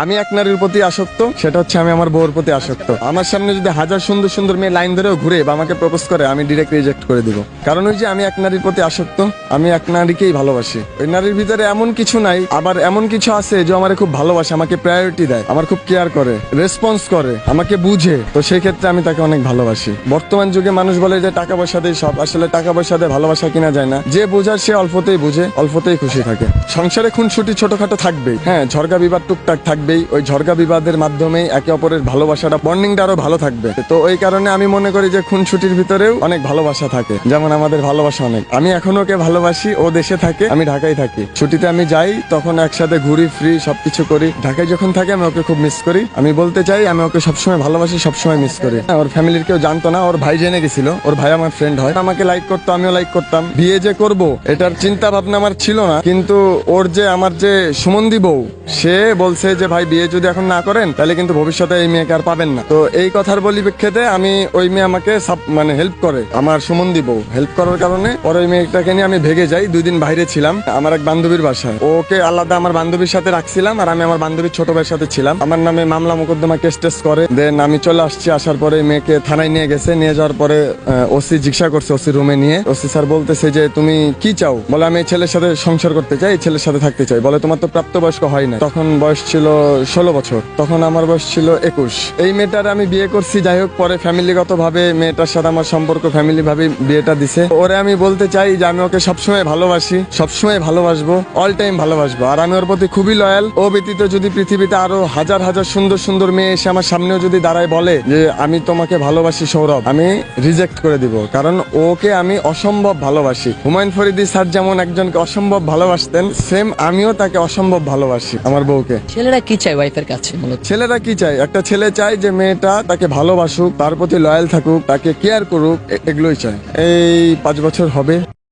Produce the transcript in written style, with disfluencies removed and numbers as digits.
আমি এক নারীর প্রতি আসক্ত, সেটা হচ্ছে আমি আমার বউর প্রতি আসক্ত। আমার সামনে যদি হাজার সুন্দর সুন্দর মেয়ে লাইন ধরেও ঘুরে বা আমাকে প্রপোজ করে, আমি ডিরেক্ট রিজেক্ট করে দিব। কারণ ওই যে আমি এক নারীর প্রতি আসক্ত, আমি এক নারীকেই ভালোবাসি। ওই নারীর ভিতরে এমন কিছু নাই, আবার এমন কিছু আছে যে আমার খুব ভালোবাসে, আমাকে প্রায়োরিটি দেয়, আমার খুব কেয়ার করে, রেসপন্স করে, আমাকে বুঝে। তো সেই ক্ষেত্রে আমি তাকে অনেক ভালোবাসি। বর্তমান যুগে মানুষ বলে যে টাকা পয়সা দিয়ে সব, আসলে টাকা পয়সা দিয়ে ভালোবাসা কিনা যায় না। যে বোঝার সে অল্পতেই বুঝে, অল্পতেই খুশি থাকে। সংসারে খুনসুটি ছোটখাটো থাকবেই, হ্যাঁ, ঝড়গা বিবাদ টুকটাক থাকবেই। ওই ঝড়গা বিবাদের মাধ্যমে একে অপরের ভালোবাসাটা, বন্ডিংটা আরো ভালো থাকবে। তো ওই কারণে আমি মনে করি যে খুনসুটির ভিতরেও অনেক ভালোবাসা থাকে। যেমন আমাদের ভালোবাসা অনেক, আমি এখন ওকে ভালোবাসি, ও দেশে থাকে, আমি ঢাকায় থাকি। ছুটিতে আমি যাই, তখন একসাথে ঘুরি, ফ্রি সবকিছু করি। ঢাকায় যখন থাকে আমি ওকে খুব মিস করি। আমি বলতে চাই আমি ওকে সবসময় ভালোবাসি, সবসময় মিস করি। ওর ফ্যামিলির কেউ জানতো না, ওর ভাই জেনে গেছিল। ওর ভাই আমার ফ্রেন্ড হয়, আমাকে লাইক করতো, আমিও লাইক করতাম। বিয়ে যে করব এটার চিন্তা ভাবনা আমার ছিল না, কিন্তু ওর যে আমার যে সুমন্দি বউ, সে বলছে যে ভাই বিয়ে যদি এখন না করেন তাহলে কিন্তু ভবিষ্যতে এই মেয়েকে আর পাবেন না। তো এই কথার পরিপ্রেক্ষিতে আমি, ওই মেয়ে আমাকে মানে হেল্প করে, আমার সুমন্দি বউ হেল্প করার কারণে পরে ওই মেয়েটাকে নিয়ে আমি ভেগে যাই। 2 দিন বাইরে ছিলাম আমার এক বান্ধবীর বাসায়। ওকে আলাদা আমার বান্ধবীর সাথে রাখছিলাম, আর আমি আমার বান্ধবীর ছোট ভাইয়ের সাথে ছিলাম। আমার নামে মামলা মোকদ্দমা কেস টেস করে দেন আমি চলে আসছি। আসার পরে মেয়েকে থানায় নিয়ে গেছে। নিয়ে যাওয়ার পরে ওসি জিজ্ঞাসা করছে, ওসি রুমে নিয়ে ওসি স্যার বলতেছে যে তুমি কি চাও? বলে আমি এই ছেলের সাথে সংসার করতে চাই, এই ছেলের সাথে থাকতে চাই। বলে তোমার তো প্রাপ্তবয়স্ক হয় না। তখন বয়স ছিল 16 বছর, তখন আমার বয়স ছিল 21। এই মেয়েটার আমি বিয়ে করছি। যাই হোক, পরে ফ্যামিলিগত ভাবে মেয়েটার সাথে আমার সম্পর্ক, ফ্যামিলি ভাবে বিয়েটা দিছে। ওরে আমি বলতে চাই যে আমি ওকে সবসময় ভালোবাসি, সবসময় ভালোবাসবো, অল টাইম ভালোবাসবো। আর আমি ওর প্রতি খুবই লয়াল। ও ব্যতীত যদি পৃথিবীতে আরো হাজার হাজার সুন্দর সুন্দর মেয়ে এসে আমার সামনেও যদি দাঁড়ায় বলে যে আমি তোমাকে ভালোবাসি সৌরভ, আমি রিজেক্ট করে দিব। কারণ ওকে আমি অসম্ভব ভালোবাসি। হুমায়ুন ফরিদি স্যার যেমন একজনকে অসম্ভব ভালোবাসতেন, সেম আমিও তাকে অসম্ভব ভালোবাসি, আমার বউকে। ছেলেরা কি চায় ওয়াইফের কাছে মূলত? ছেলেরা কি চায়? একটা ছেলে চায় যে মেয়েটা তাকে ভালোবাসুক, তার প্রতি লয়াল থাকুক, তাকে কেয়ার করুক, এগুলোই চায়। এই 5 বছর হবে।